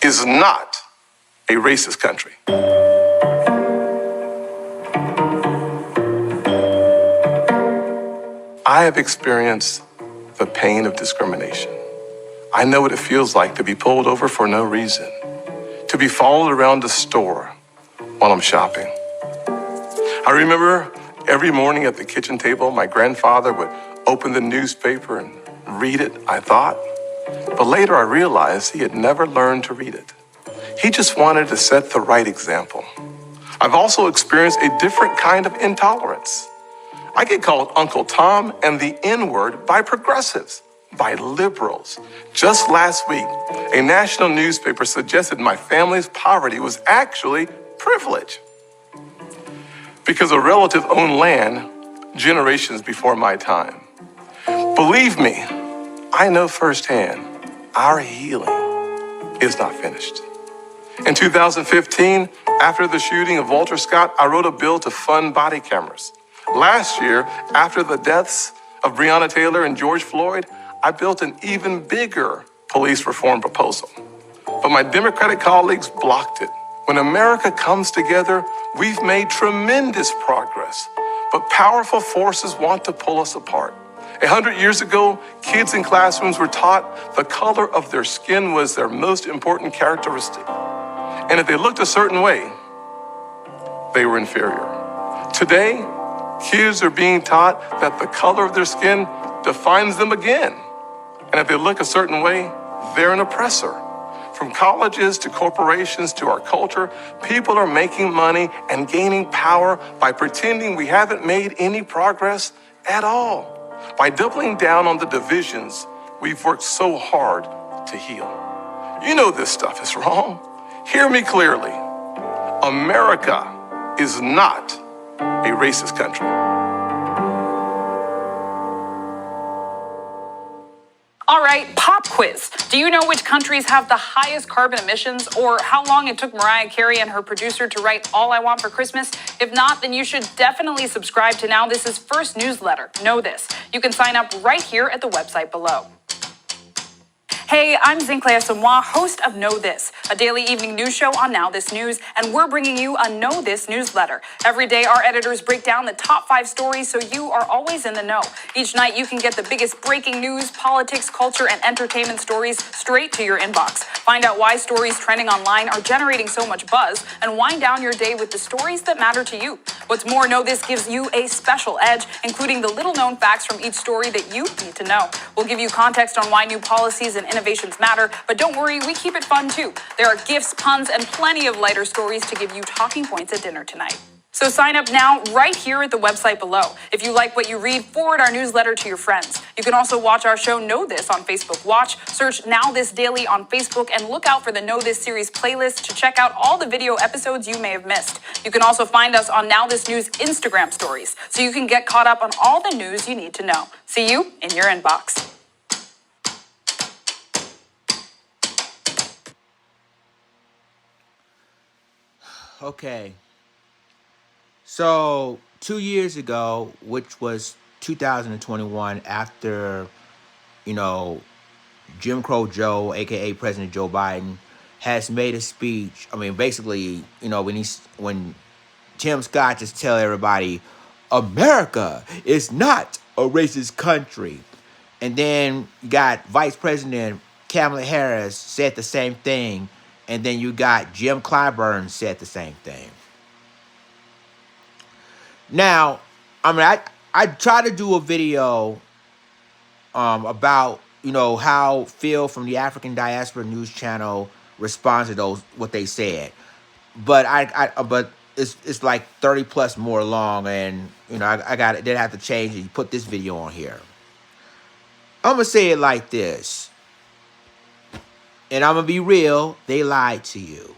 is not a racist country. I have experienced the pain of discrimination. I know what it feels like to be pulled over for no reason, to be followed around the store while I'm shopping. I remember every morning at the kitchen table, my grandfather would open the newspaper and read it, I thought. But later I realized he had never learned to read it. He just wanted to set the right example. I've also experienced a different kind of intolerance. I get called Uncle Tom and the N-word by progressives, by liberals. Just last week, a national newspaper suggested my family's poverty was actually privilege because a relative owned land generations before my time. Believe me, I know firsthand our healing is not finished. In 2015, after the shooting of Walter Scott, I wrote a bill to fund body cameras. Last year, after the deaths of Breonna Taylor and George Floyd, I built an even bigger police reform proposal. But my Democratic colleagues blocked it. When America comes together, we've made tremendous progress, but powerful forces want to pull us apart. 100 years ago, kids in classrooms were taught the color of their skin was their most important characteristic. And if they looked a certain way, they were inferior. Today, kids are being taught that the color of their skin defines them again. And if they look a certain way, they're an oppressor. From colleges to corporations to our culture, people are making money and gaining power by pretending we haven't made any progress at all, by doubling down on the divisions we've worked so hard to heal. You know this stuff is wrong. Hear me clearly. America is not a racist country. All right, pop quiz. Do you know which countries have the highest carbon emissions, or how long it took Mariah Carey and her producer to write All I Want for Christmas? If not, then you should definitely subscribe to Now This's first newsletter, Know This. You can sign up right here at the website below. Hey, I'm Zinklea Samoa, host of Know This, a daily evening news show on Now This News, and we're bringing you a Know This newsletter. Every day, our editors break down the top 5 stories so you are always in the know. Each night, you can get the biggest breaking news, politics, culture, and entertainment stories straight to your inbox. Find out why stories trending online are generating so much buzz, and wind down your day with the stories that matter to you. What's more, Know This gives you a special edge, including the little-known facts from each story that you need to know. We'll give you context on why new policies and innovations matter, but don't worry, we keep it fun too. There are gifts, puns, and plenty of lighter stories to give you talking points at dinner tonight. So sign up now right here at the website below. If you like what you read, forward our newsletter to your friends. You can also watch our show Know This on Facebook Watch, search Now This Daily on Facebook, and look out for the Know This series playlist to check out all the video episodes you may have missed. You can also find us on Now This News Instagram stories, so you can get caught up on all the news you need to know. See you in your inbox. Okay. So 2 years ago, which was 2021, after, Jim Crow Joe, aka President Joe Biden, has made a speech. I mean, basically, when Tim Scott just tell everybody, America is not a racist country. And then you got Vice President Kamala Harris said the same thing. And then you got Jim Clyburn said the same thing. Now, I try to do a video about, how Phil from the African Diaspora News Channel responds to those, what they said. But but it's like 30 plus more long, and I did have to change it. Put this video on here. I'm gonna say it like this. And I'm going to be real, they lied to you.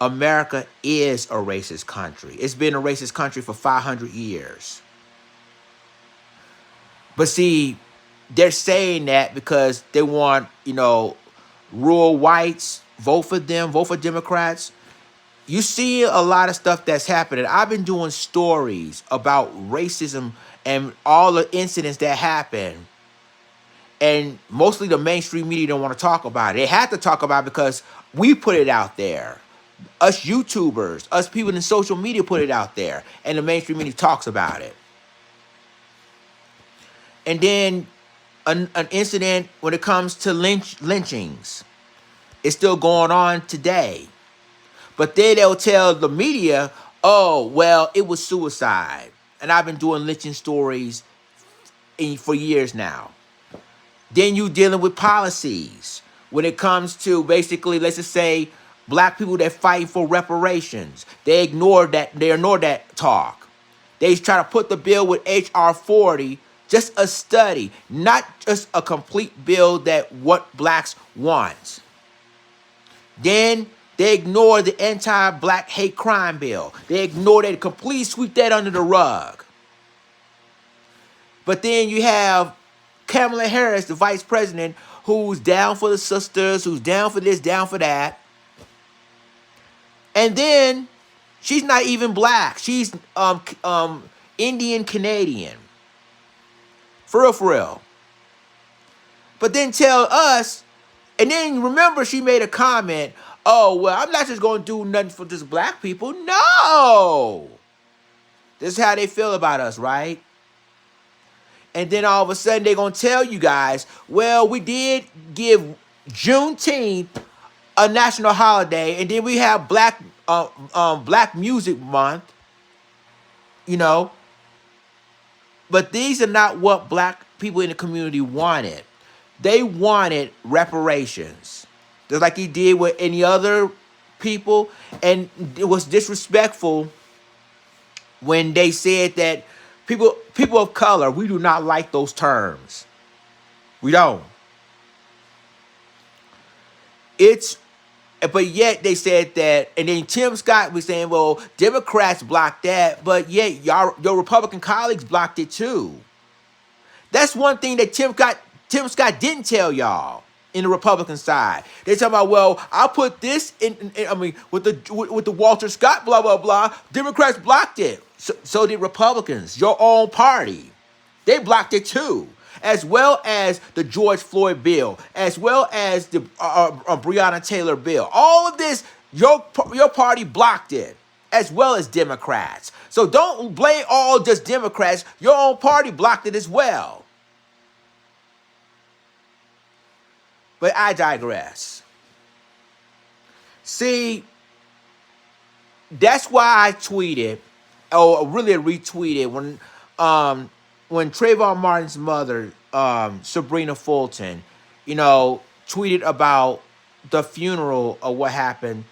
America is a racist country. It's been a racist country for 500 years. But see, they're saying that because they want, rural whites, vote for them, vote for Democrats. You see a lot of stuff that's happening. I've been doing stories about racism and all the incidents that happen. And mostly the mainstream media don't want to talk about it. They had to talk about it because we put it out there. Us YouTubers, us people in social media put it out there. And the mainstream media talks about it. And then an incident when it comes to lynchings is still going on today. But then they'll tell the media, oh, well, it was suicide. And I've been doing lynching stories for years now. Then you dealing with policies when it comes to basically, let's just say, black people that fight for reparations. They ignore that talk. They try to put the bill with H.R. 40, just a study, not just a complete bill that what blacks want. Then they ignore the anti-black hate crime bill. They ignore that, completely sweep that under the rug. But then you have Kamala Harris, the vice president, who's down for the sisters, who's down for this, down for that. And then she's not even black. She's Indian Canadian. For real, for real. But then tell us, and then remember she made a comment, oh, well, I'm not just going to do nothing for just black people. No! This is how they feel about us, right? And then all of a sudden they're going to tell you guys, well, we did give Juneteenth a national holiday, and then we have Black Music Month, you know. But these are not what black people in the community wanted. They wanted reparations. Just like he did with any other people. And it was disrespectful when they said that people of color, we do not like those terms. We don't. But yet they said that, and then Tim Scott was saying, well, Democrats blocked that, but yet your Republican colleagues blocked it too. That's one thing that Tim Scott didn't tell y'all in the Republican side. They talking about, well, I'll put this with the Walter Scott, blah, blah, blah. Democrats blocked it. So did Republicans, your own party. They blocked it too. As well as the George Floyd bill, as well as the Breonna Taylor bill. All of this, your party blocked it, as well as Democrats. So don't blame all just Democrats. Your own party blocked it as well. But I digress. See, that's why I tweeted, or really retweeted, when Trayvon Martin's mother, Sabrina Fulton, tweeted about the funeral of what happened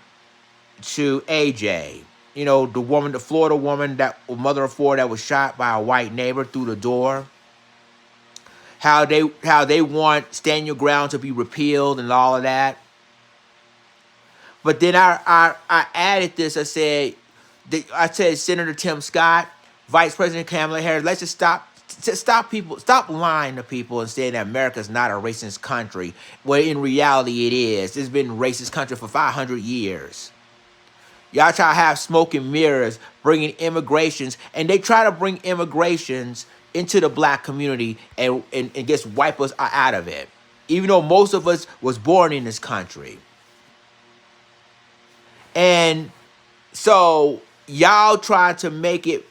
to AJ. The Florida woman, that mother of four, that was shot by a white neighbor through the door. How they want Stand Your Ground to be repealed and all of that. But then I added this. I said Senator Tim Scott, Vice President Kamala Harris, let's just stop lying to people and saying that America's not a racist country, where in reality it is. It's been a racist country for 500 years. Y'all try to have smoke and mirrors, bringing immigrations, and they try to bring immigrations into the black community and just wipe us out of it, even though most of us was born in this country. And so y'all try to make it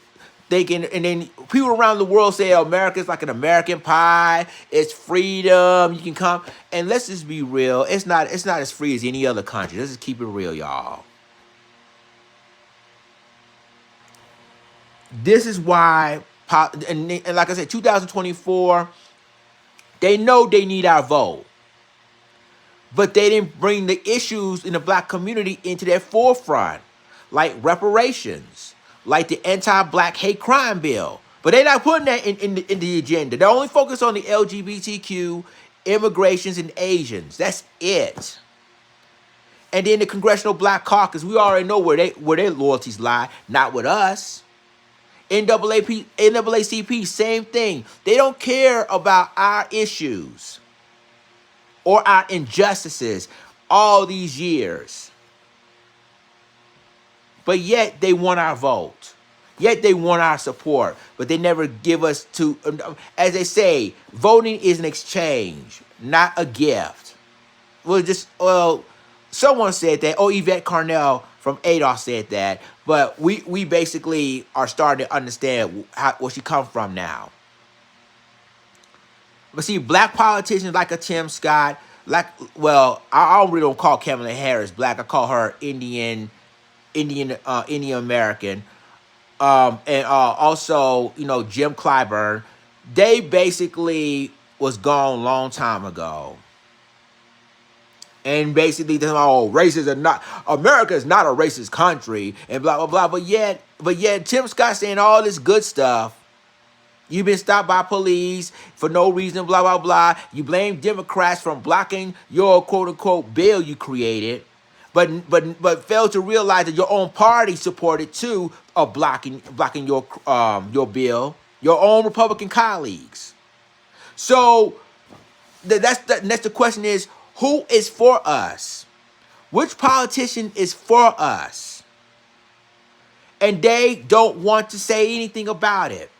thinking, and then people around the world say, oh, America's like an American pie, it's freedom, you can come. And let's just be real, it's not as free as any other country. Let's just keep it real, y'all. This is why, and like I said, 2024, they know they need our vote. But they didn't bring the issues in the black community into their forefront, like reparations, like the anti-black hate crime bill. But they're not putting that in the agenda. They're only focused on the LGBTQ, immigrations, and Asians. That's it. And then the Congressional Black Caucus, we already know where their loyalties lie, not with us. NAACP, same thing. They don't care about our issues or our injustices all these years. But yet they want our vote. Yet they want our support, but they never give us to, as they say, voting is an exchange, not a gift. Well, someone said that. Oh, Yvette Carnell from ADOS said that. But we basically are starting to understand where she come from now. But see, black politicians like a Tim Scott, I really don't call Kamala Harris black. I call her Indian American. And also, Jim Clyburn. They basically was gone long time ago. And basically, races are not, America is not a racist country, and blah, blah, blah. But yet, Tim Scott saying all this good stuff. You've been stopped by police for no reason, blah, blah, blah. You blame Democrats for blocking your quote-unquote bill you created, but fail to realize that your own party supported too of blocking your bill, your own Republican colleagues. So that's the question is, who is for us? Which politician is for us? And they don't want to say anything about it.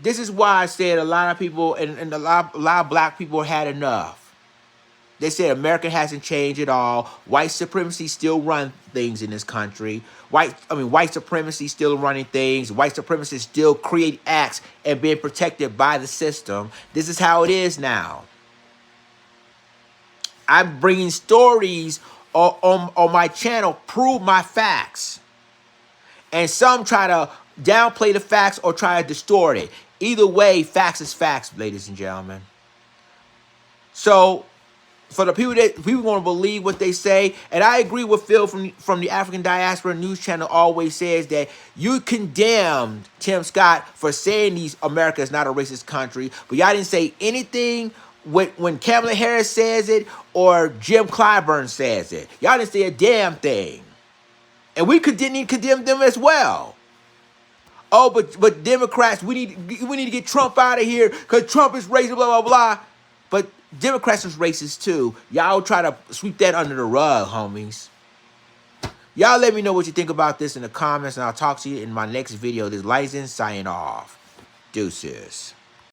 This is why I said a lot of people and a lot of black people had enough. They said America hasn't changed at all. White supremacy still run things in this country. White supremacy still running things. White supremacists still create acts and being protected by the system. This is how it is now. I'm bringing stories on my channel, prove my facts. And some try to downplay the facts or try to distort it. Either way, facts is facts, ladies and gentlemen. So, for the people want to believe what they say, and I agree with Phil from the African Diaspora News Channel always says that you condemned Tim Scott for saying America is not a racist country, but y'all didn't say anything when Kamala Harris says it or Jim Clyburn says it. Y'all didn't say a damn thing. And we didn't condemn them as well. Oh, but Democrats, we need to get Trump out of here because Trump is racist, blah, blah, blah. But Democrats is racist too. Y'all try to sweep that under the rug, homies. Y'all let me know what you think about this in the comments, and I'll talk to you in my next video. This License signing off. Deuces.